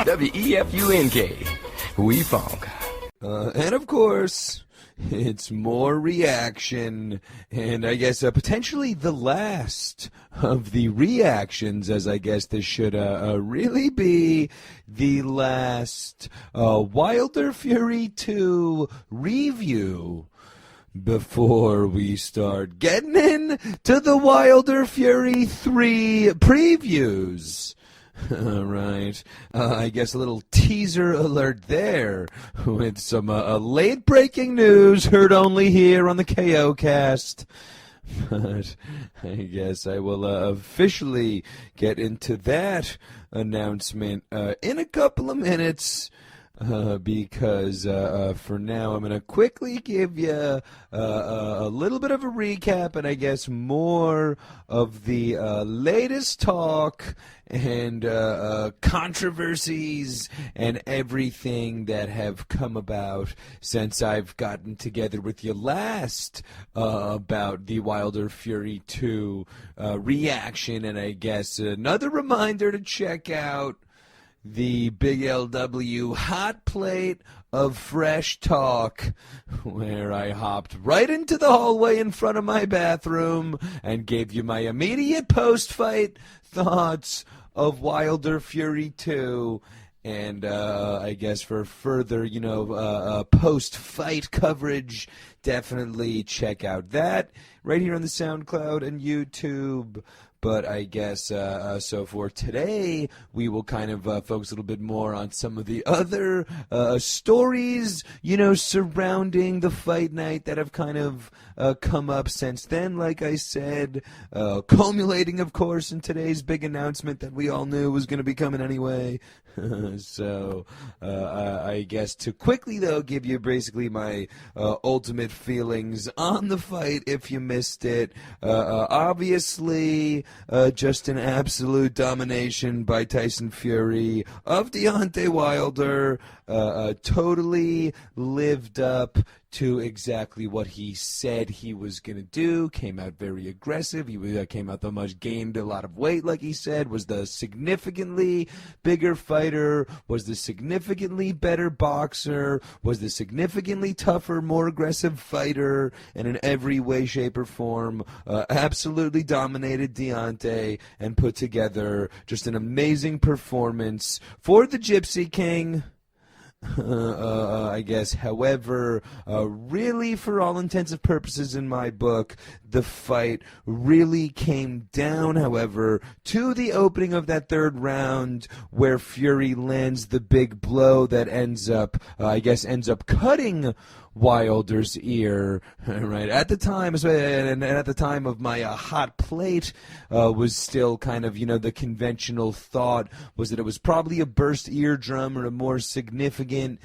WEFUNK. We funk. And of course, it's more reaction, and I guess potentially the last of the reactions, as I guess this should really be the last Wilder Fury 2 review before we start getting into the Wilder Fury 3 previews. All right. I guess a little teaser alert there with some late-breaking news heard only here on the KO Cast. But I guess I will officially get into that announcement in a couple of minutes. Because for now I'm going to quickly give you a little bit of a recap and I guess more of the latest talk and controversies and everything that have come about since I've gotten together with you last about the Wilder Fury 2 reaction, and I guess another reminder to check out the Big LW hot plate of fresh talk, where I hopped right into the hallway in front of my bathroom and gave you my immediate post-fight thoughts of Wilder Fury 2. And I guess for further, post-fight coverage, definitely check out that right here on the SoundCloud and YouTube. But I guess, so for today, we will kind of focus a little bit more on some of the other stories, surrounding the fight night that have kind of come up since then, like I said, culminating, of course, in today's big announcement that we all knew was going to be coming anyway. So, I guess to quickly, though, give you basically my ultimate feelings on the fight if you missed it. Obviously, just an absolute domination by Tyson Fury of Deontay Wilder. Totally lived up to exactly what he said he was going to do. Came out very aggressive. He came out gained a lot of weight, like he said, was the significantly bigger fighter, was the significantly better boxer, was the significantly tougher, more aggressive fighter, and in every way, shape, or form, absolutely dominated Deontay and put together just an amazing performance for the Gypsy King. I guess, however, really for all intents and purposes in my book, the fight really came down, however, to the opening of that third round where Fury lands the big blow that ends up cutting Wilder's ear, right? At the time, and at the time of my hot plate, was still kind of, the conventional thought was that it was probably a burst eardrum or a more significant,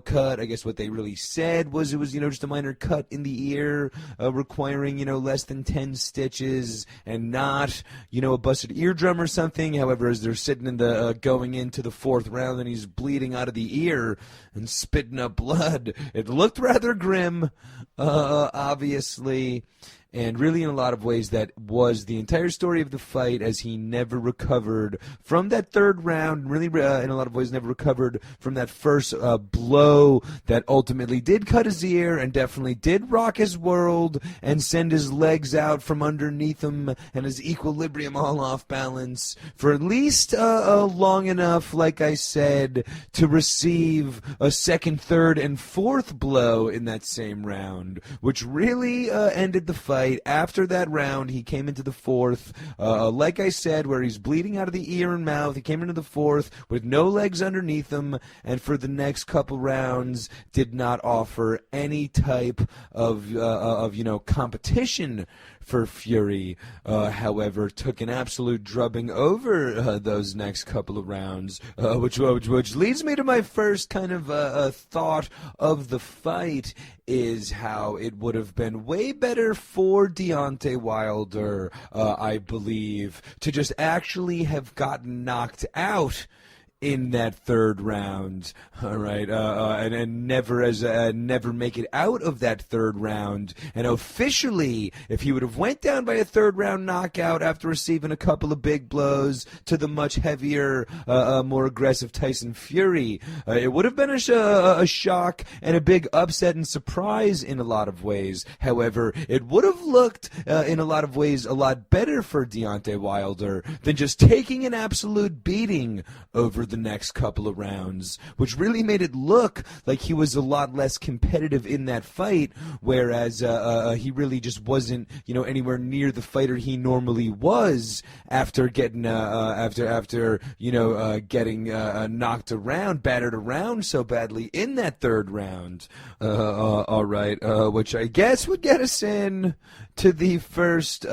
cut. I guess what they really said was it was, just a minor cut in the ear, requiring, less than 10 stitches and not, a busted eardrum or something. However, as they're sitting in the, going into the fourth round and he's bleeding out of the ear and spitting up blood, it looked rather grim, obviously, and really in a lot of ways that was the entire story of the fight, as he never recovered from that third round, really in a lot of ways never recovered from that first blow that ultimately did cut his ear and definitely did rock his world and send his legs out from underneath him and his equilibrium all off balance for at least long enough, like I said, to receive a second, third, and fourth blow in that same round, which really ended the fight. After that round, he came into the fourth, like I said, where he's bleeding out of the ear and mouth. He came into the fourth with no legs underneath him, and for the next couple rounds did not offer any type of competition for Fury. However, took an absolute drubbing over those next couple of rounds, which leads me to my first kind of thought of the fight, is how it would have been way better for Deontay Wilder, I believe, to just actually have gotten knocked out in that third round, all right, and never make it out of that third round. And officially, if he would have went down by a third round knockout after receiving a couple of big blows to the much heavier, more aggressive Tyson Fury, it would have been a shock and a big upset and surprise in a lot of ways. However, it would have looked in a lot of ways a lot better for Deontay Wilder than just taking an absolute beating over the next couple of rounds, which really made it look like he was a lot less competitive in that fight, whereas he really just wasn't, anywhere near the fighter he normally was after getting getting knocked around, battered around so badly in that third round. All right, which I guess would get us in to the first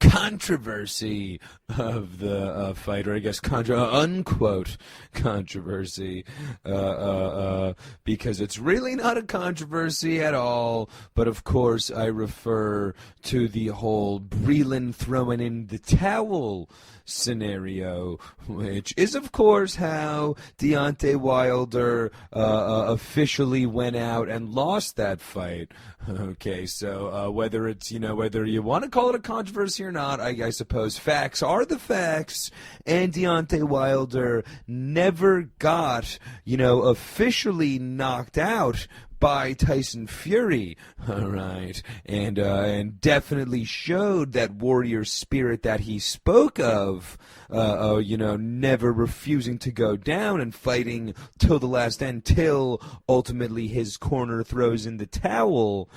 controversy of the fight, or I guess unquote controversy, because it's really not a controversy at all, but of course I refer to the whole Breland throwing in the towel scenario, which is of course how Deontay Wilder officially went out and lost that fight. Okay, so whether it's, whether you want to call it a controversy or not, I suppose facts are the facts, and Deontay Wilder never got, officially knocked out by Tyson Fury, all right, and definitely showed that warrior spirit that he spoke of, never refusing to go down and fighting till the last end, till ultimately his corner throws in the towel,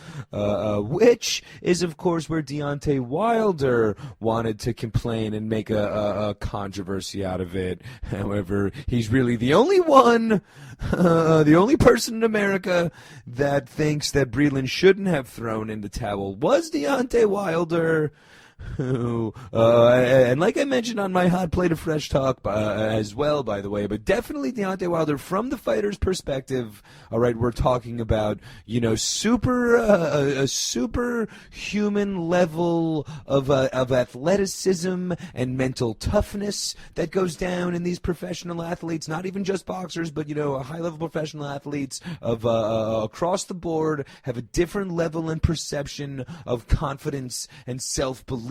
which is, of course, where Deontay Wilder wanted to complain and make a controversy out of it. However, he's really the only one, the only person in America that thinks that Breland shouldn't have thrown in the towel was Deontay Wilder, who, and like I mentioned on my Hot Plate of Fresh Talk as well, by the way, but definitely Deontay Wilder, from the fighter's perspective, all right, we're talking about, a superhuman level of athleticism and mental toughness that goes down in these professional athletes, not even just boxers, but, high-level professional athletes of across the board have a different level and perception of confidence and self-belief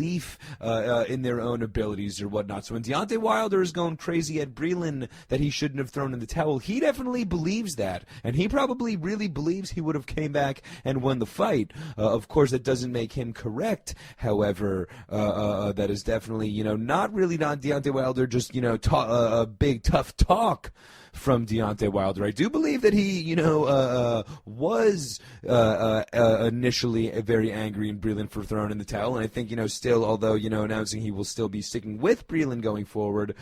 in their own abilities or whatnot. So when Deontay Wilder is going crazy at Breland that he shouldn't have thrown in the towel, he definitely believes that, and he probably really believes he would have came back and won the fight. Of course, that doesn't make him correct. However, that is definitely, not Deontay Wilder, just, a big tough talk from Deontay Wilder. I do believe that he, was initially very angry in Breland for throwing in the towel, and I think, still, although, announcing he will still be sticking with Breland going forward,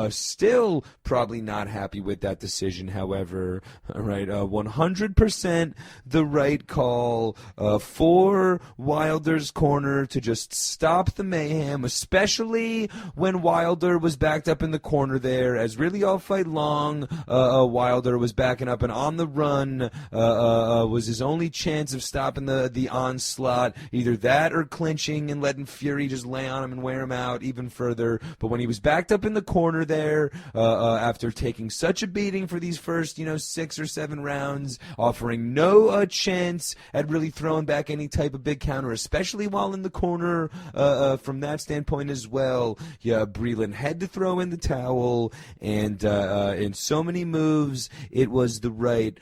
still probably not happy with that decision. However, all right, 100% the right call for Wilder's corner to just stop the mayhem, especially when Wilder was backed up in the corner there, as really all fight long, Wilder was backing up and on the run, was his only chance of stopping the onslaught, either that or clinching and letting Fury just lay on him and wear him out even further. But when he was backed up in the corner there, after taking such a beating for these first, 6 or 7 rounds, offering no chance at really throwing back any type of big counter, especially while in the corner, from that standpoint as well, Breland had to throw in the towel, and in so many moves, it was the right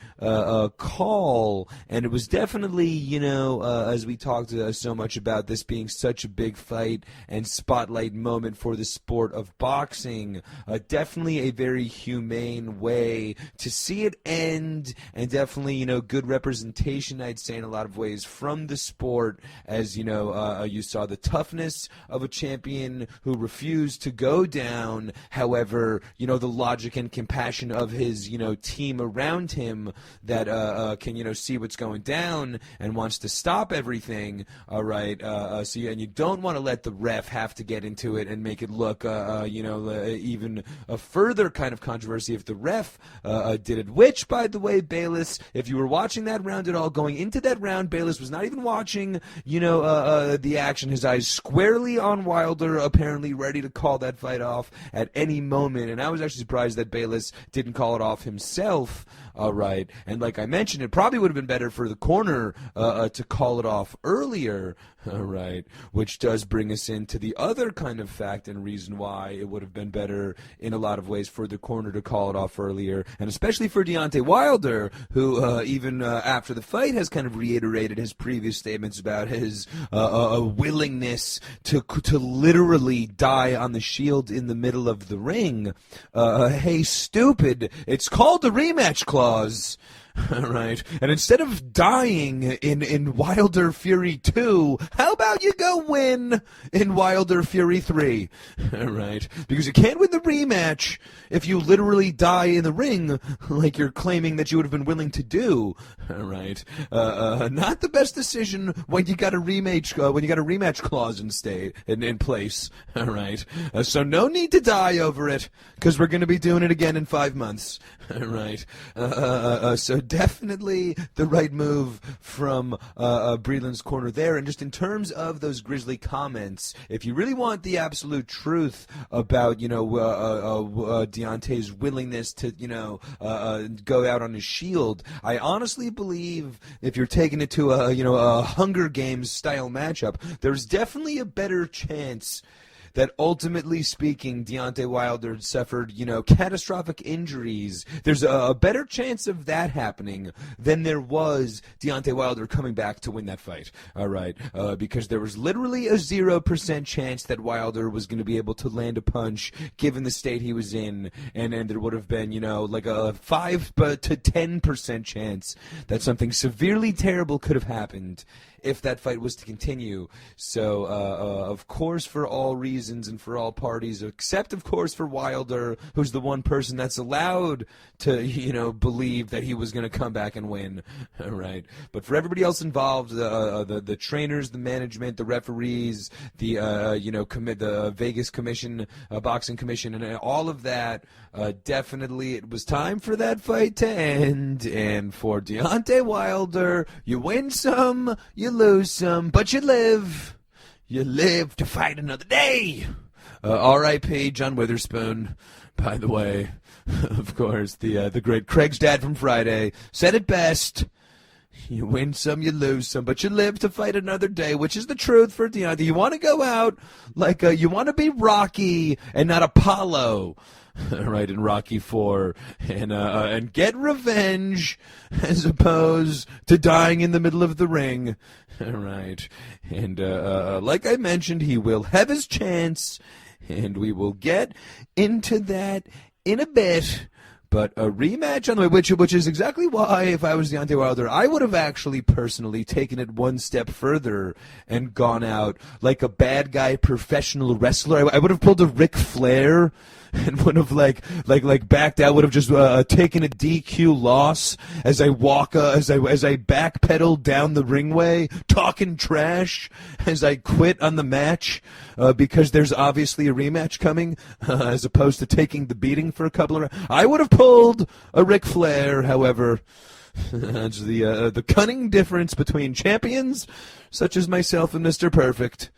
call, and it was definitely, as we talked so much about this being such a big fight and spotlight moment for the sport of boxing, definitely a very humane way to see it end, and definitely, good representation, I'd say, in a lot of ways from the sport, as, you saw the toughness of a champion who refused to go down. However, the logic and compassion portion of his, team around him that can, see what's going down and wants to stop everything. All right. And you don't want to let the ref have to get into it and make it look, even a further kind of controversy if the ref did it. Which, by the way, Bayless, if you were watching that round at all, going into that round, Bayless was not even watching, the action. His eyes squarely on Wilder, apparently ready to call that fight off at any moment. And I was actually surprised that Bayless didn't call it off himself. All right. And like I mentioned, it probably would have been better for the corner to call it off earlier. All right. Which does bring us into the other kind of fact and reason why it would have been better in a lot of ways for the corner to call it off earlier. And especially for Deontay Wilder, who even after the fight has kind of reiterated his previous statements about his willingness to literally die on the shield in the middle of the ring. Hey, stupid. It's called the rematch clause. Right. And instead of dying in Wilder Fury 2, how about you go win in Wilder Fury 3? Right. Because you can't win the rematch if you literally die in the ring like you're claiming that you would have been willing to do. Right. Not the best decision when you got a rematch clause in place. All right. So no need to die over it because we're going to be doing it again in 5 months. Right. So definitely the right move from Breland's corner there. And just in terms of those Grizzly comments, if you really want the absolute truth about, Deontay's willingness to, go out on his shield, I honestly believe if you're taking it to a Hunger Games style matchup, there's definitely a better chance that ultimately speaking, Deontay Wilder suffered, catastrophic injuries. There's a better chance of that happening than there was Deontay Wilder coming back to win that fight. All right. Because there was literally a 0% chance that Wilder was going to be able to land a punch given the state he was in. And there would have been, like a 5 to 10% chance that something severely terrible could have happened if that fight was to continue. So, of course, for all reasons and for all parties, except, of course, for Wilder, who's the one person that's allowed to, believe that he was going to come back and win, right? But for everybody else involved, the trainers, the management, the referees, the Vegas Commission, Boxing Commission, and all of that, definitely it was time for that fight to end. And for Deontay Wilder, you win some, you lose some, but you live. You live to fight another day. R.I.P. John Witherspoon, by the way. Of course, the great Craig's dad from Friday said it best. You win some, you lose some, but you live to fight another day, which is the truth for Deontay. You want to go out like you want to be Rocky and not Apollo. Right, in Rocky IV, and get revenge as opposed to dying in the middle of the ring. Right, and like I mentioned, he will have his chance, and we will get into that in a bit. But a rematch on the way, which is exactly why, if I was Deontay Wilder, I would have actually personally taken it one step further and gone out like a bad guy professional wrestler. I would have pulled a Ric Flair and would have like backed out. Would have just taken a DQ loss as I walk, as I backpedal down the ringway, talking trash as I quit on the match because there's obviously a rematch coming, as opposed to taking the beating for a couple of rounds. I would have pulled a Ric Flair, however. That's the cunning difference between champions such as myself and Mr. Perfect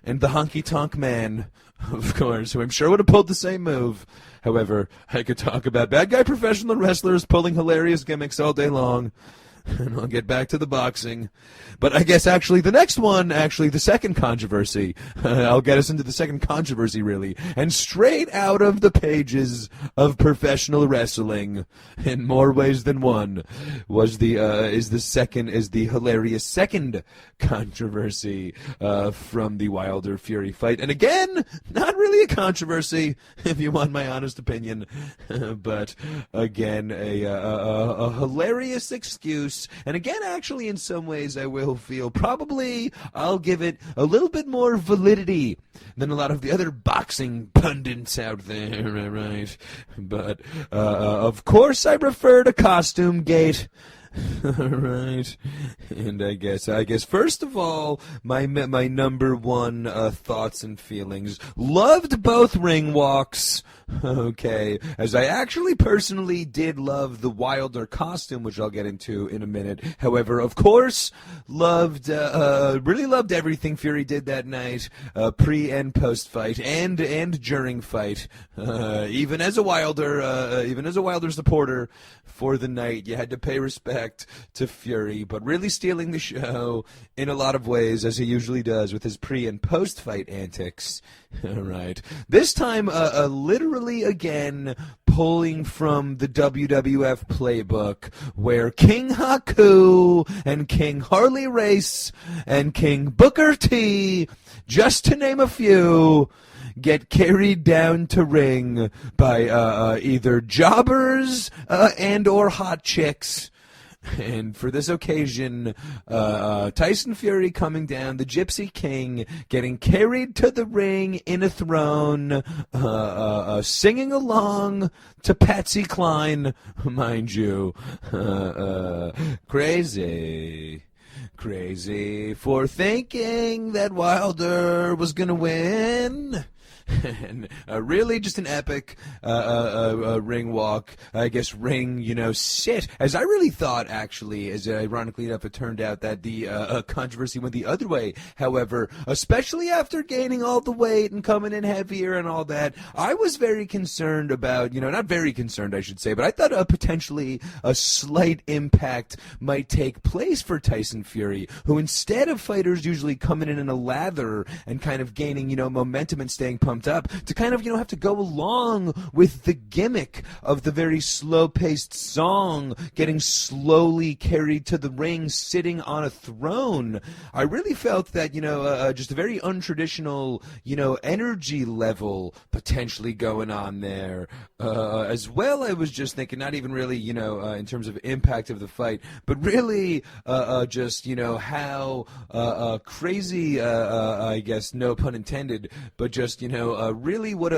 and the Honky Tonk Man, of course, who I'm sure would have pulled the same move. However, I could talk about bad guy professional wrestlers pulling hilarious gimmicks all day long, and I'll get back to the boxing. But I guess actually the next one, the second controversy, I'll get us into the second controversy, really, and straight out of the pages of professional wrestling, in more ways than one, is the hilarious second controversy from the Wilder Fury fight. And again, not really a controversy, if you want my honest opinion, but again, a hilarious excuse juice. And again, actually, in some ways, I will feel probably I'll give it a little bit more validity than a lot of the other boxing pundits out there, right? But, of course, I refer to Costume Gate. Right, and I guess first of all, my number one thoughts and feelings. Loved both ring walks. Okay, as I actually personally did love the Wilder costume, which I'll get into in a minute. However, of course, really loved everything Fury did that night, pre and post fight, and during fight. Even as a Wilder supporter for the night, you had to pay respect to Fury, but really stealing the show in a lot of ways, as he usually does with his pre and post fight antics. Right, this time literally again pulling from the WWF playbook, where King Haku and King Harley Race and King Booker T, just to name a few, get carried down to ring by either jobbers and or hot chicks. And for this occasion, Tyson Fury coming down, the Gypsy King, getting carried to the ring in a throne, singing along to Patsy Cline, mind you. Crazy for thinking that Wilder was going to win. And really just an epic ring walk, I guess ring, sit. As I really thought, actually, as ironically enough, it turned out that the controversy went the other way. However, especially after gaining all the weight and coming in heavier and all that, I was very concerned about, not very concerned, I should say, but I thought potentially a slight impact might take place for Tyson Fury, who instead of fighters usually coming in a lather and kind of gaining, momentum and staying pumped up, to kind of, have to go along with the gimmick of the very slow-paced song, getting slowly carried to the ring, sitting on a throne. I really felt that, just a very untraditional, energy level potentially going on there. As well, I was just thinking, not even really, in terms of impact of the fight, but really just, how crazy, I guess, no pun intended, but just, really what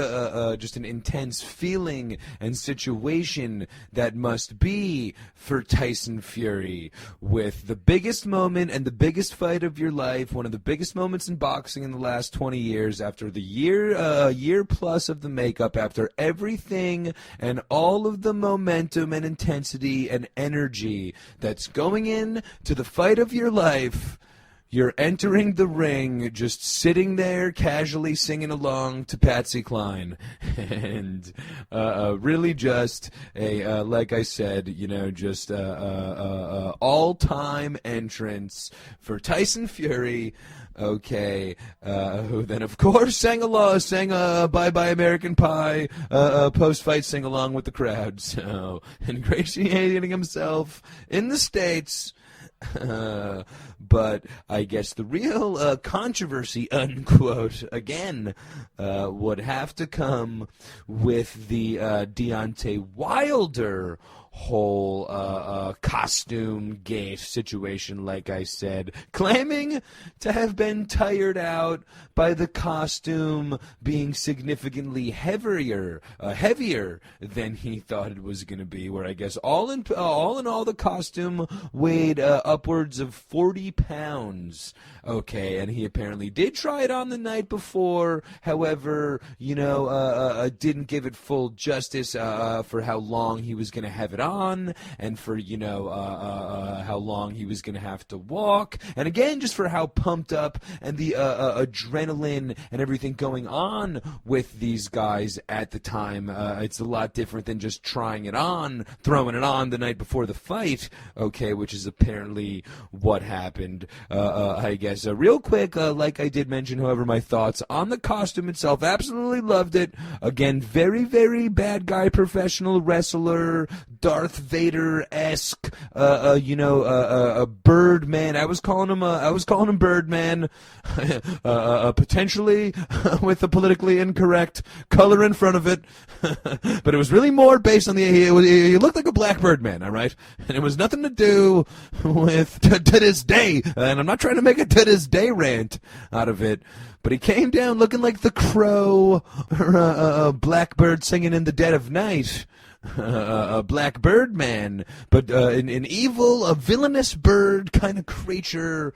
just an intense feeling and situation that must be for Tyson Fury, with the biggest moment and the biggest fight of your life, one of the biggest moments in boxing in the last 20 years, after the year plus of the makeup, after everything and all of the momentum and intensity and energy that's going in to the fight of your life. You're entering the ring, just sitting there casually singing along to Patsy Cline. And really just like I said, just all-time entrance for Tyson Fury. Okay, who then, of course, sang Bye Bye American Pie, post-fight sing-along with the crowd. So, ingratiating himself in the States. But I guess the real controversy, unquote, again, would have to come with the Deontay Wilder whole costume gate situation, like I said, claiming to have been tired out by the costume being significantly heavier than he thought it was going to be, where I guess all in all the costume weighed upwards of 40 pounds. Okay, and he apparently did try it on the night before, however, didn't give it full justice for how long he was going to have it on, and for, how long he was going to have to walk, and again, just for how pumped up and the adrenaline and everything going on with these guys at the time. It's a lot different than just trying it on, throwing it on the night before the fight, okay, which is apparently what happened. I guess real quick, like I did mention, however, my thoughts on the costume itself, absolutely loved it. Again, very, very bad guy professional wrestler, Darth Vader-esque, Birdman. I was calling him Birdman, potentially with a politically incorrect color in front of it, but it was really more based on he looked like a black Birdman, all right? And it was nothing to do with to this day, and I'm not trying to make a to this day rant out of it, but he came down looking like the Crow, or Blackbird singing in the dead of night. A black bird man, but an evil, a villainous bird kind of creature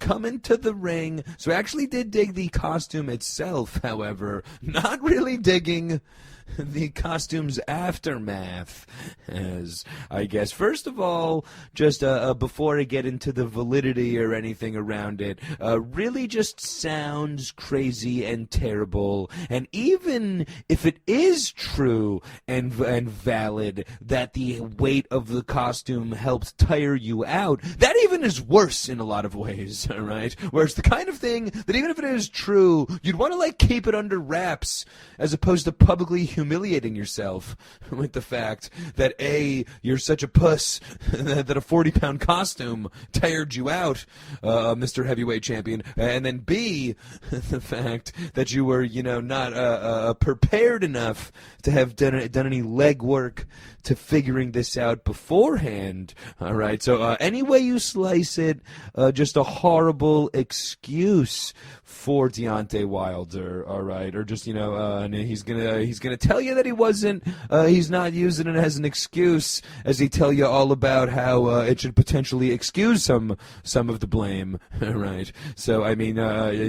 coming to the ring. So I actually did dig the costume itself, however, not really digging the costume's aftermath, as I guess. First of all, just before I get into the validity or anything around it, really just sounds crazy and terrible. And even if it is true and valid that the weight of the costume helps tire you out, that even is worse in a lot of ways, all right? Where it's the kind of thing that even if it is true, you'd want to, like, keep it under wraps as opposed to publicly humiliating yourself with the fact that A, you're such a puss that a 40-pound costume tired you out, Mr. Heavyweight Champion, and then B, the fact that you were, not prepared enough to have done any legwork to figuring this out beforehand. All right, so any way you slice it, just a horrible excuse for Deontay Wilder. All right, or just and he's gonna tell you that he wasn't. He's not using it as an excuse, as he tell you all about how it should potentially excuse some of the blame. All right, so I mean,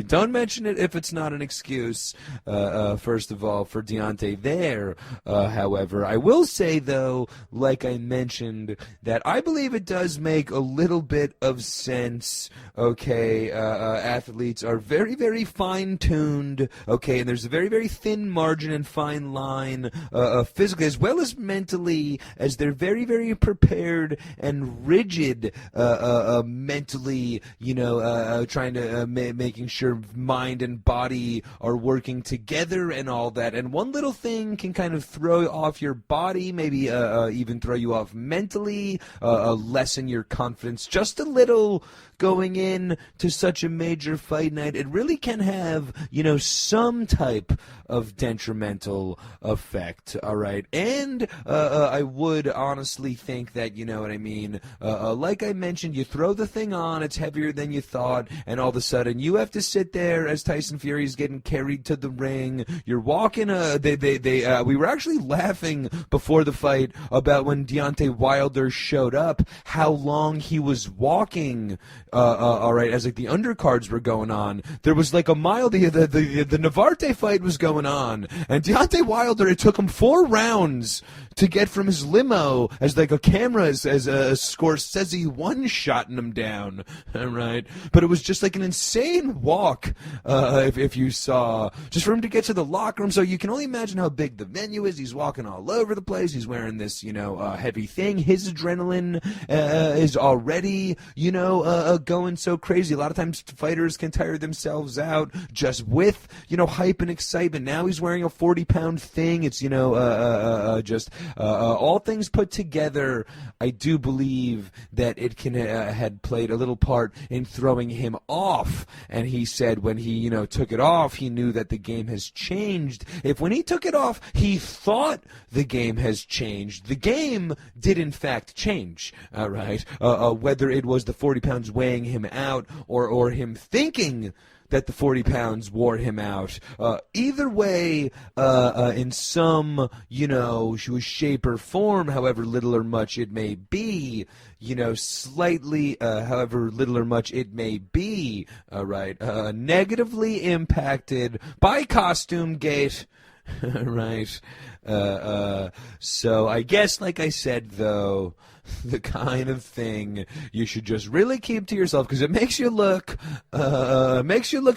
don't mention it if it's not an excuse. First of all, for Deontay there. However, I will say though, like I mentioned, that I believe it does make a little bit of sense. Okay, athletes are very, very fine-tuned. Okay, and there's a very, very thin margin and fine line, physically as well as mentally, as they're very, very prepared and rigid mentally. Trying to making sure mind and body are working together and all that. And one little thing can kind of throw off your body, maybe even throw you off mentally, lessen your confidence just a little going in to such a major fight night. It really can have, some type of detrimental effect, all right? And I would honestly think that, like I mentioned, you throw the thing on, it's heavier than you thought, and all of a sudden you have to sit there as Tyson Fury is getting carried to the ring. You're walking, we were actually laughing before the fight about when Deontay Wilder showed up, how long he was walking, all right, as like the undercards were going on. There was like a mile, the Navarte fight was going on, and Deontay Wilder, it took him 4 rounds to get from his limo as like a camera as Scorsese one-shotting him down, all right? But it was just like an insane walk, if you saw, just for him to get to the locker room. So you can only imagine how big the venue is. He's walking all over the place. He's wearing this, heavy thing. His adrenaline is already, going so crazy. A lot of times fighters can tire themselves out just with, hype and excitement. Now he's wearing a 40-pound thing. It's, just all things put together, I do believe that it had played a little part in throwing him off. And he said when he, took it off, he knew that the game has changed. If when he took it off, he thought the game has changed, the game did in fact change, all right? Whether it was the 40 pounds weighing him out or him thinking that the 40 pounds wore him out. Either way, in some, shape or form, however little or much it may be, slightly, however little or much it may be, right, negatively impacted by Costume Gate, right? So I guess, like I said, though, the kind of thing you should just really keep to yourself, because it makes you look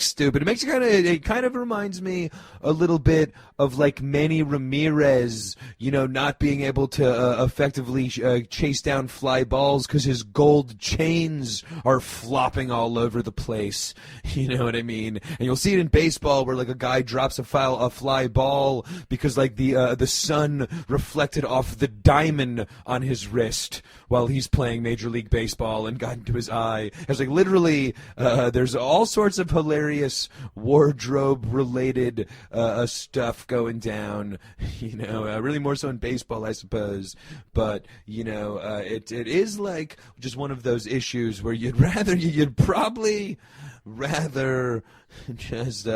stupid. It kind of reminds me a little bit of like Manny Ramirez, not being able to effectively chase down fly balls because his gold chains are flopping all over the place. You know what I mean? And you'll see it in baseball where like a guy drops a fly ball because like the the sun reflected off the diamond on his wrist while he's playing Major League Baseball and got into his eye. It's like literally, there's all sorts of hilarious wardrobe-related stuff going down. Really more so in baseball, I suppose. But it is like just one of those issues where you'd probably rather just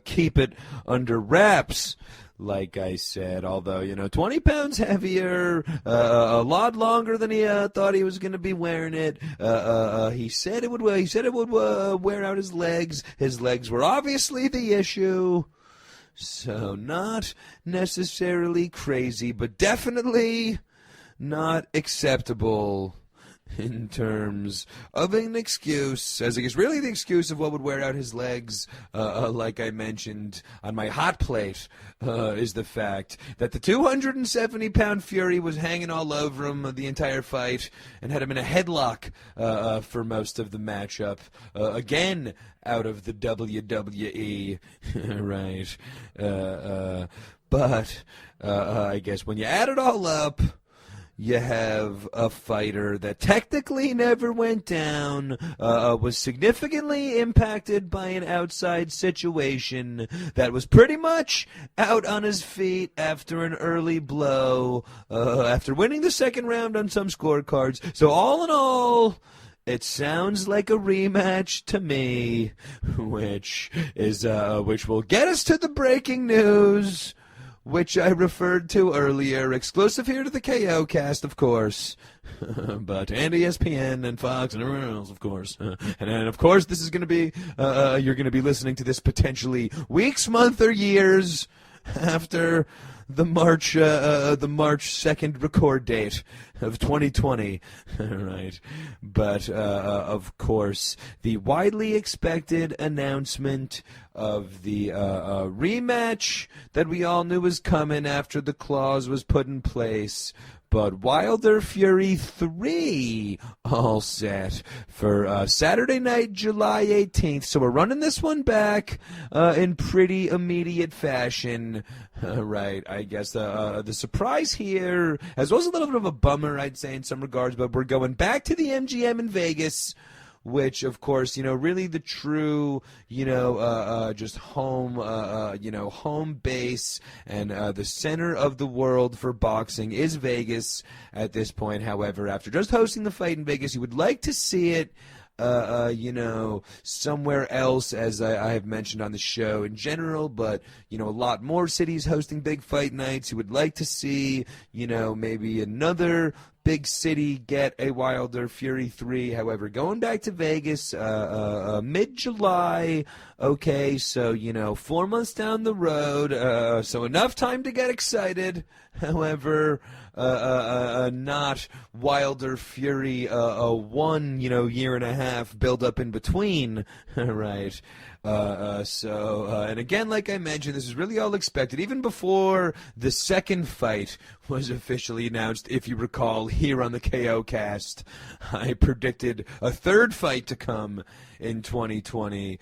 keep it under wraps, like I said. Although 20 pounds heavier, a lot longer than he thought he was going to be wearing it. He said it would wear out his legs. His legs were obviously the issue. So not necessarily crazy, but definitely not acceptable in terms of an excuse, as I guess really the excuse of what would wear out his legs, like I mentioned on my hot plate, is the fact that the 270-pound Fury was hanging all over him the entire fight and had him in a headlock for most of the matchup, again out of the WWE, right? But I guess when you add it all up, you have a fighter that technically never went down, was significantly impacted by an outside situation, that was pretty much out on his feet after an early blow, after winning the second round on some scorecards. So all in all, it sounds like a rematch to me, which will get us to the breaking news, which I referred to earlier, exclusive here to the KO cast, of course, but and ESPN and Fox and everyone else, of course. And of course, this is going to be, you're going to be listening to this potentially weeks, months, or years after the March 2nd record date of 2020, right? But of course, the widely expected announcement of the rematch that we all knew was coming after the clause was put in place. But Wilder Fury 3 all set for Saturday night, July 18th. So we're running this one back in pretty immediate fashion. Right, I guess the surprise here, as well as a little bit of a bummer, I'd say, in some regards, but we're going back to the MGM in Vegas, which, of course, really the true, just home, home base and the center of the world for boxing is Vegas at this point. However, after just hosting the fight in Vegas, you would like to see it somewhere else, as I have mentioned on the show in general, but, a lot more cities hosting big fight nights. You would like to see, maybe another big city get a Wilder Fury 3. However, going back to Vegas, mid-July, okay, so, 4 months down the road, so enough time to get excited. However, not Wilder Fury 1, year and a half build up in between, right? And again, like I mentioned, this is really all expected. Even before the second fight was officially announced, if you recall, here on the KO cast, I predicted a third fight to come in 2020.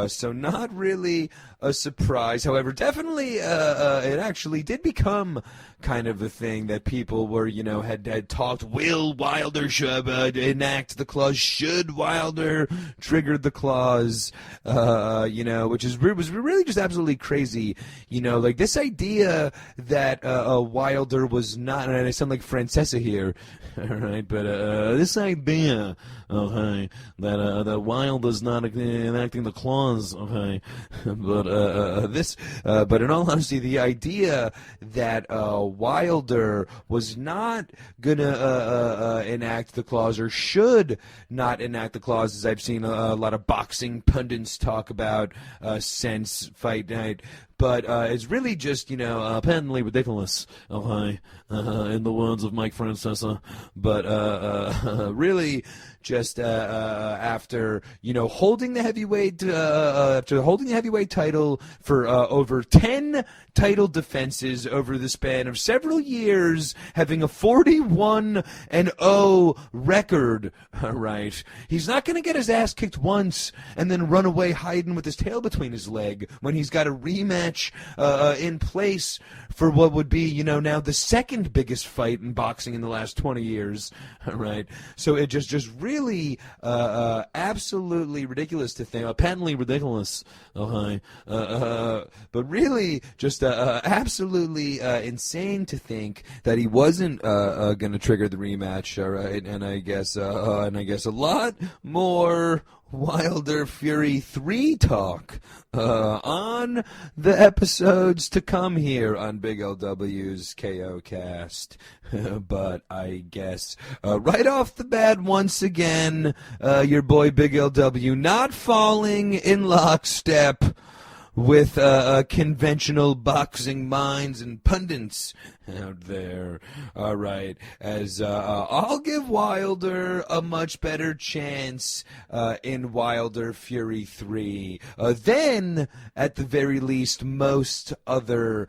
So not really a surprise. However, definitely it actually did become kind of a thing that people were, had talked. Will Wilder enact the clause? Should Wilder trigger the clause? Which was really just absolutely crazy. Like this idea that Wilder was not, and I sound like Francesa here, all right, but this idea, okay, that Wilder's not enacting the clause, okay, but in all honesty, the idea that Wilder was not gonna enact the clause or should not enact the clause, as I've seen a lot of boxing pundits talk about since fight night. But it's really just, patently ridiculous, okay, in the words of Mike Francesa. But really just after, holding the heavyweight title for over 10 title defenses over the span of several years, having a 41-0 record, right? He's not going to get his ass kicked once and then run away hiding with his tail between his leg when he's got a rematch rematch in place for what would be, now the second biggest fight in boxing in the last 20 years, right? So it just really absolutely ridiculous to think, patently ridiculous, but really just absolutely insane to think that he wasn't going to trigger the rematch, all right? And I guess a lot more Wilder Fury 3 talk on the episodes to come here on Big LW's KO Cast. But I guess right off the bat, once again, your boy Big LW not falling in lockstep with conventional boxing minds and pundits out there. All right, as I'll give Wilder a much better chance in Wilder Fury 3 than, at the very least, most other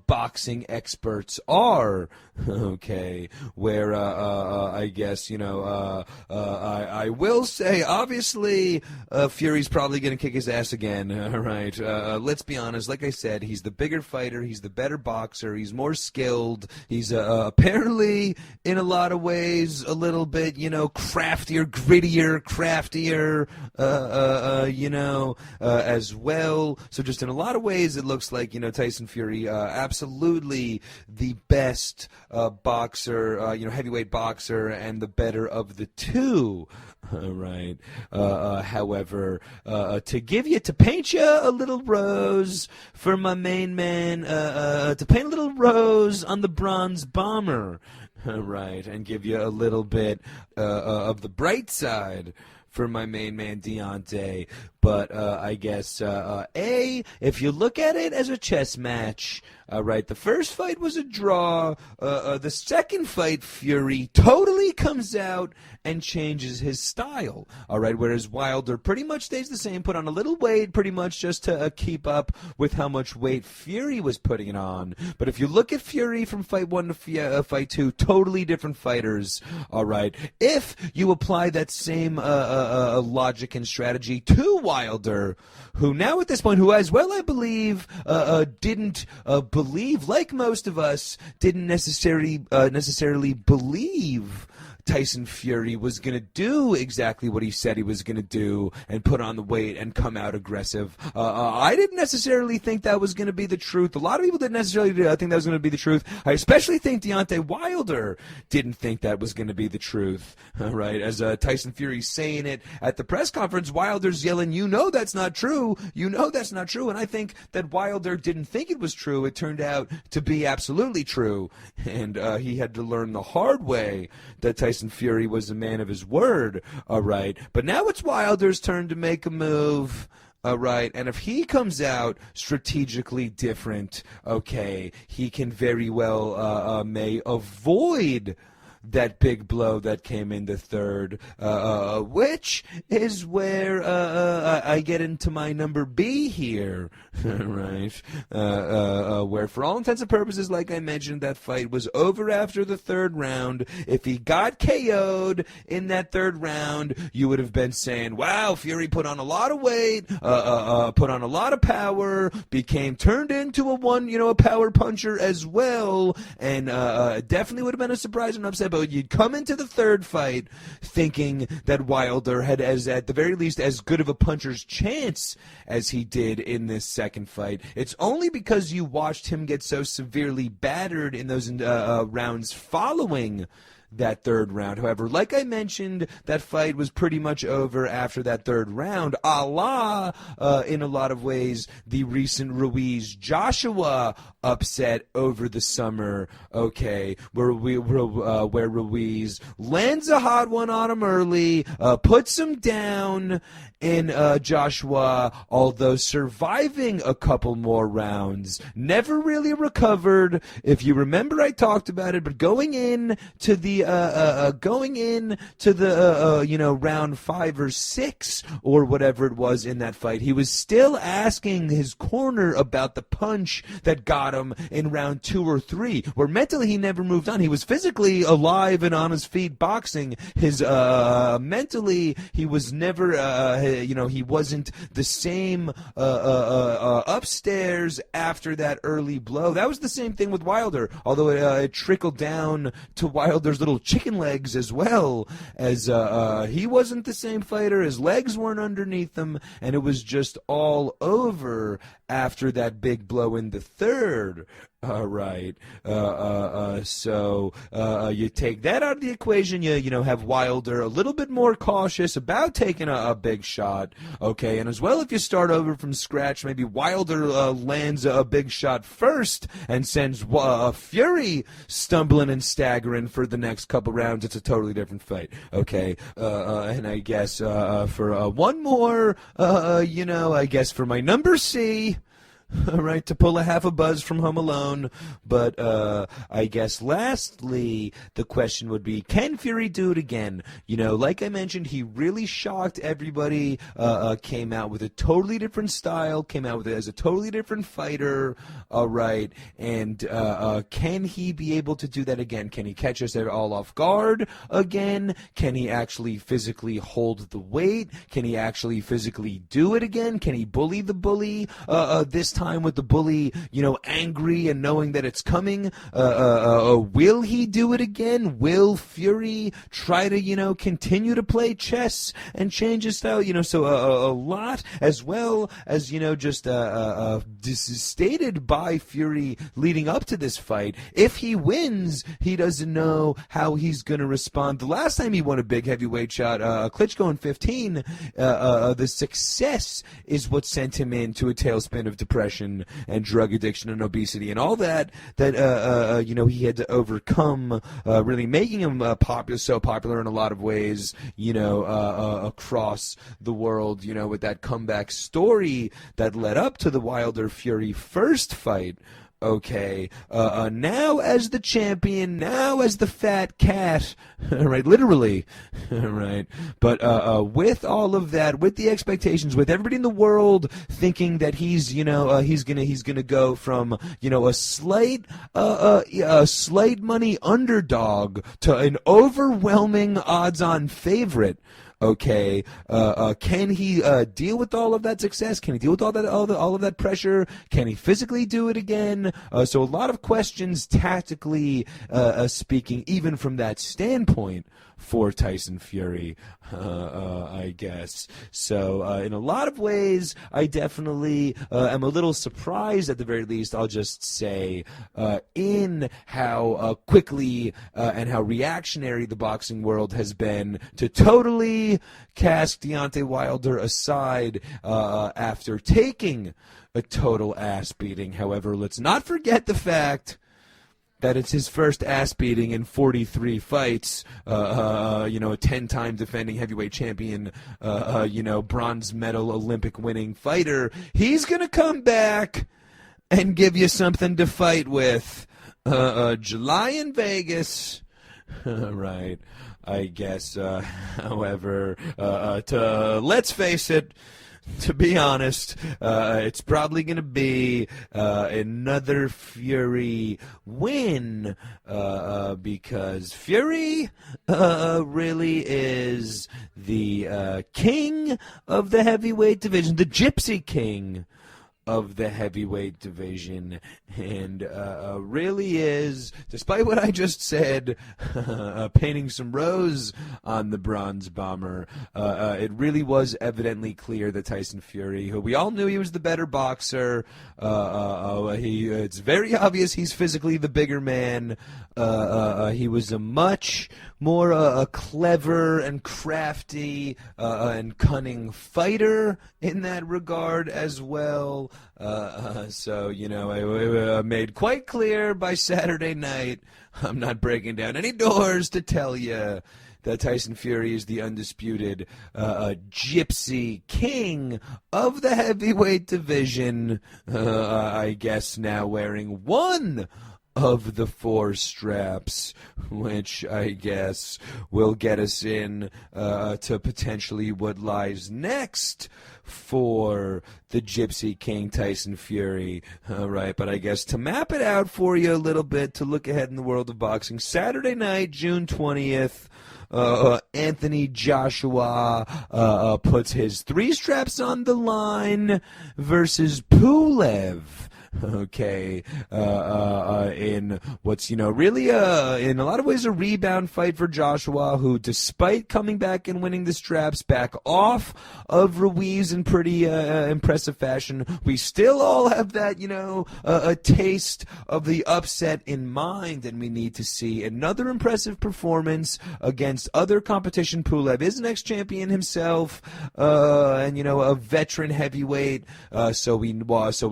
boxing experts are. Okay, where I guess, I will say, obviously, Fury's probably going to kick his ass again, all right? Let's be honest, like I said, he's the bigger fighter, he's the better boxer, he's more skilled, he's apparently, in a lot of ways, a little bit, craftier, craftier, as well. So just in a lot of ways, it looks like, Tyson Fury, absolutely the best boxer, heavyweight boxer, and the better of the two. Right. However, to paint you a little rose for my main man, to paint a little rose on the bronze bomber, right, and give you a little bit of the bright side for my main man Deontay. But I guess, if you look at it as a chess match, right, the first fight was a draw. The second fight, Fury totally comes out and changes his style, all right, whereas Wilder pretty much stays the same, put on a little weight pretty much just to keep up with how much weight Fury was putting on. But if you look at Fury from fight 1 to fight 2, totally different fighters, all right. If you apply that same logic and strategy to Wilder, who now at this point, who as well I believe didn't believe, like most of us, didn't necessarily believe Tyson Fury was going to do exactly what he said he was going to do and put on the weight and come out aggressive. I didn't necessarily think that was going to be the truth. A lot of people didn't necessarily think that was going to be the truth. I especially think Deontay Wilder didn't think that was going to be the truth, right? As Tyson Fury's saying it at the press conference, Wilder's yelling, that's not true. That's not true. And I think that Wilder didn't think it was true. It turned out to be absolutely true. And he had to learn the hard way that Tyson Fury was a man of his word, all right? But now it's Wilder's turn to make a move, all right? And if he comes out strategically different, okay, he can very well may avoid that big blow that came in the third, which is where I get into my number B here, right? Where for all intents and purposes, like I mentioned, that fight was over after the third round. If he got KO'd in that third round, you would have been saying, wow, Fury put on a lot of weight, put on a lot of power, turned into a power puncher as well, and definitely would have been a surprise and upset. But you'd come into the third fight thinking that Wilder had, at the very least, as good of a puncher's chance as he did in this second fight. It's only because you watched him get so severely battered in those rounds following that third round. However, like I mentioned, that fight was pretty much over after that third round, a la, in a lot of ways, the recent Ruiz-Joshua upset over the summer, okay, where Ruiz lands a hot one on him early, puts him down in Joshua, although surviving a couple more rounds, never really recovered. If you remember, I talked about it, but going in to the Fury going in to the round 5 or 6 or whatever it was in that fight, he was still asking his corner about the punch that got him in round 2 or 3, where mentally he never moved on. He was physically alive and on his feet boxing. His mentally he was never he wasn't the same upstairs after that early blow. That was the same thing with Wilder, although it trickled down to Wilder's little chicken legs as well, as he wasn't the same fighter. His legs weren't underneath him, and it was just all over after that big blow in the third. Right. So you take that out of the equation. You have Wilder a little bit more cautious about taking a big shot. Okay, and as well, if you start over from scratch, maybe Wilder lands a big shot first and sends Fury stumbling and staggering for the next couple rounds. It's a totally different fight. Okay, and I guess for one more, I guess for my number C. Right, to pull a half a buzz from Home Alone. But I guess lastly, the question would be, can Fury do it again? Like I mentioned, he really shocked everybody, came out with a totally different style, came out with it as a totally different fighter, all right, and can he be able to do that again? Can he catch us all off guard again? Can he actually physically hold the weight? Can he actually physically do it again? Can he bully the bully this time with the bully, angry and knowing that it's coming? Will he do it again? Will Fury try to, continue to play chess and change his style? So a lot, as well as, this is stated by Fury leading up to this fight. If he wins, he doesn't know how he's going to respond. The last time he won a big heavyweight shot, Klitschko in 15, the success is what sent him into a tailspin of depression and drug addiction and obesity and all that he had to overcome, really making him so popular in a lot of ways, across the world, with that comeback story that led up to the Wilder Fury first fight. Okay, now as the champion, now as the fat cat, right, literally, right, but with all of that, with the expectations, with everybody in the world thinking that he's gonna go from, a slight money underdog to an overwhelming odds-on favorite. Okay, can he deal with all of that success? Can he deal with all of that pressure? Can he physically do it again? So a lot of questions, tactically speaking, even from that standpoint, for Tyson Fury, I guess. So in a lot of ways, I definitely am a little surprised, at the very least, I'll just say, in how quickly and how reactionary the boxing world has been to totally cast Deontay Wilder aside after taking a total ass beating. However, let's not forget the fact that it's his first ass beating in 43 fights, a 10-time defending heavyweight champion, bronze medal Olympic winning fighter. He's going to come back and give you something to fight with. July in Vegas. Right. I guess, however, let's face it, to be honest, it's probably going to be another Fury win, because Fury really is the king of the heavyweight division, the Gypsy King of the heavyweight division, and really is, despite what I just said, painting some rose on the Bronze Bomber. It really was evidently clear that Tyson Fury, who we all knew he was the better boxer, it's very obvious he's physically the bigger man. He was a much more clever and crafty and cunning fighter in that regard as well. So, I made quite clear by Saturday night, I'm not breaking down any doors to tell you that Tyson Fury is the undisputed Gypsy King of the heavyweight division. I guess now wearing one of the 4 straps, which I guess will get us in to potentially what lies next for the Gypsy King Tyson Fury. All right, but I guess to map it out for you a little bit, to look ahead in the world of boxing, Saturday night, June 20th, Anthony Joshua puts his 3 straps on the line versus Pulev. Okay, in what's, really in a lot of ways a rebound fight for Joshua, who, despite coming back and winning the straps back off of Ruiz in pretty impressive fashion, we still all have that, a taste of the upset in mind, and we need to see another impressive performance against other competition. Pulev is an ex-champion himself, and, a veteran heavyweight, so we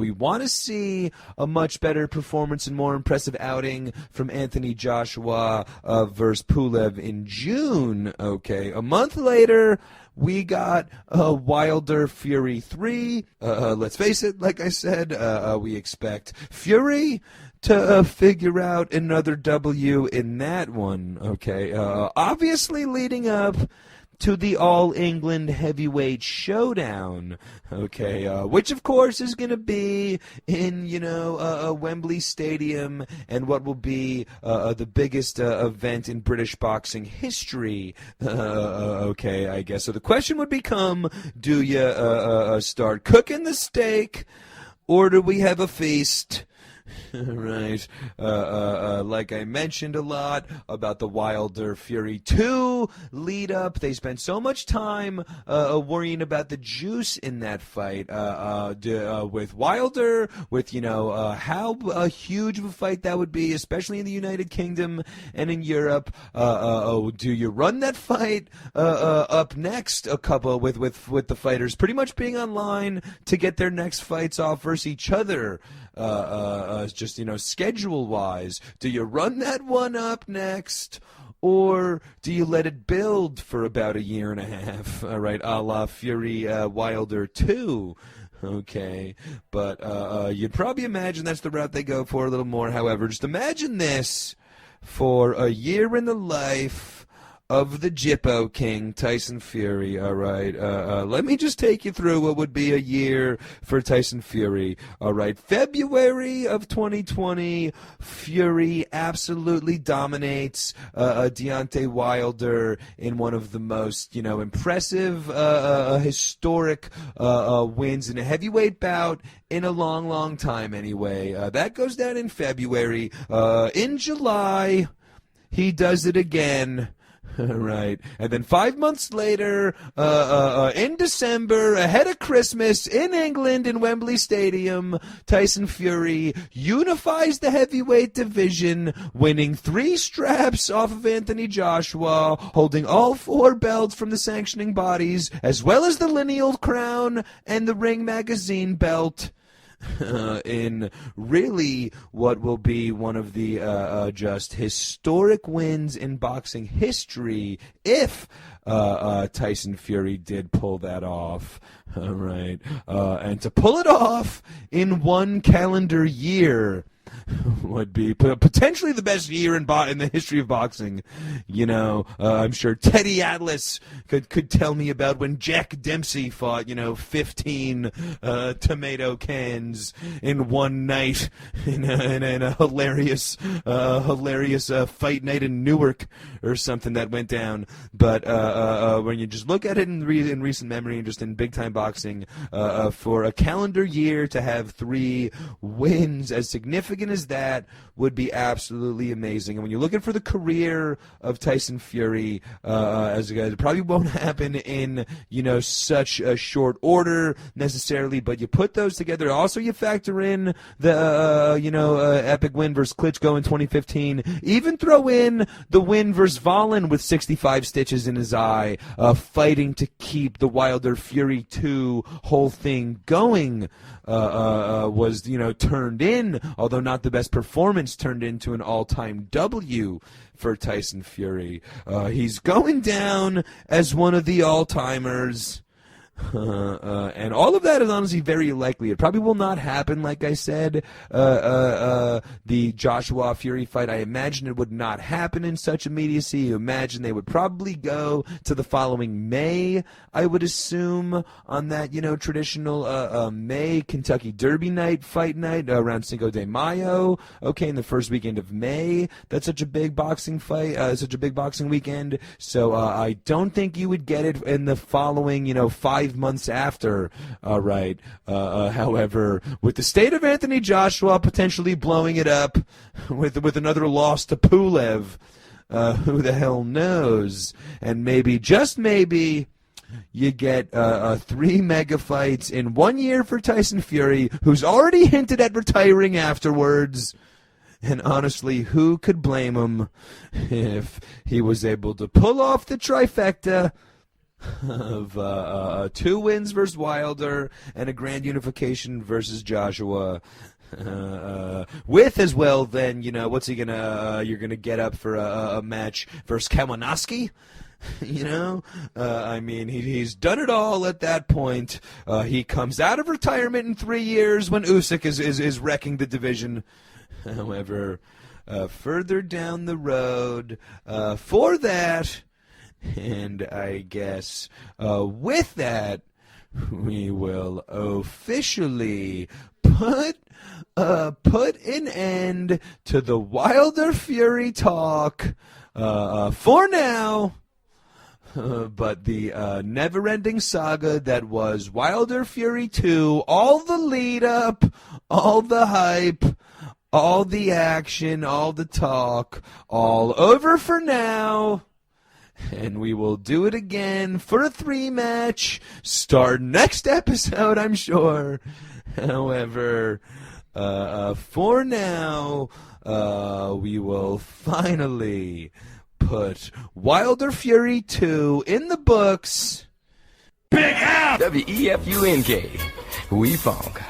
want to see a much better performance and more impressive outing from Anthony Joshua versus Pulev in June. Okay, a month later, we got Wilder Fury 3. Let's face it, like I said, we expect Fury to figure out another W in that one. Okay, obviously leading up to the All-England Heavyweight Showdown, okay, which, of course, is going to be in, Wembley Stadium, and what will be the biggest event in British boxing history, okay, I guess. So the question would become, do you start cooking the steak, or do we have a feast? Right. Like I mentioned a lot about the Wilder Fury 2 lead up, they spent so much time worrying about the juice in that fight with Wilder, with, how huge of a fight that would be, especially in the United Kingdom and in Europe. Do you run that fight up next, a couple with the fighters pretty much being online to get their next fights off versus each other? Just, schedule-wise, do you run that one up next, or do you let it build for about a year and a half, all right, a la Fury Wilder 2? Okay, but you'd probably imagine that's the route they go for a little more. However, just imagine this for a year in the life of the Jippo King, Tyson Fury. All right, let me just take you through what would be a year for Tyson Fury. All right, February of 2020, Fury absolutely dominates Deontay Wilder in one of the most, impressive, historic wins in a heavyweight bout in a long, long time anyway. That goes down in February. In July, he does it again. Right. And then 5 months later, in December, ahead of Christmas, in England, in Wembley Stadium, Tyson Fury unifies the heavyweight division, winning 3 straps off of Anthony Joshua, holding all 4 belts from the sanctioning bodies, as well as the lineal crown and the Ring Magazine belt. In really what will be one of the just historic wins in boxing history if Tyson Fury did pull that off. All right. And to pull it off in 1 calendar year would be potentially the best year in the history of boxing. I'm sure Teddy Atlas could tell me about when Jack Dempsey fought, 15 tomato cans in one night in a hilarious fight night in Newark or something that went down. But when you just look at it in recent memory and just in big-time boxing, for a calendar year to have 3 wins as significant as that would be absolutely amazing. And when you're looking for the career of Tyson Fury, as a guy, it probably won't happen in such a short order necessarily, but you put those together. Also, you factor in the epic win versus Klitschko in 2015. Even throw in the win versus Volin with 65 stitches in his eye, fighting to keep the Wilder Fury 2 whole thing going. Was turned in, although not the best performance, turned into an all-time W for Tyson Fury. He's going down as one of the all-timers. And all of that is honestly very likely. It probably will not happen, like I said. The Joshua Fury fight, I imagine it would not happen in such immediacy. You imagine they would probably go to the following May, I would assume, on that, traditional May Kentucky Derby night, fight night, around Cinco de Mayo. Okay, in the first weekend of May. That's such a big boxing fight, such a big boxing weekend. So I don't think you would get it in the following, 5 months after. All right. However, with the state of Anthony Joshua potentially blowing it up with another loss to Pulev, who the hell knows? And maybe, just maybe, you get 3 mega fights in 1 year for Tyson Fury, who's already hinted at retiring afterwards. And honestly, who could blame him if he was able to pull off the trifecta of 2 wins versus Wilder and a grand unification versus Joshua, with as well then, what's he gonna you're gonna get up for a match versus Kalinowski? I mean, he's done it all at that point. He comes out of retirement in 3 years when Usyk is wrecking the division. However, further down the road, for that, and I guess with that, we will officially put an end to the Wilder Fury talk for now. But the never-ending saga that was Wilder Fury 2, all the lead-up, all the hype, all the action, all the talk, all over for now. And we will do it again for a 3-match. Start next episode, I'm sure. However, for now, we will finally put Wilder Fury 2 in the books. Big F! WEFUNK. We funk.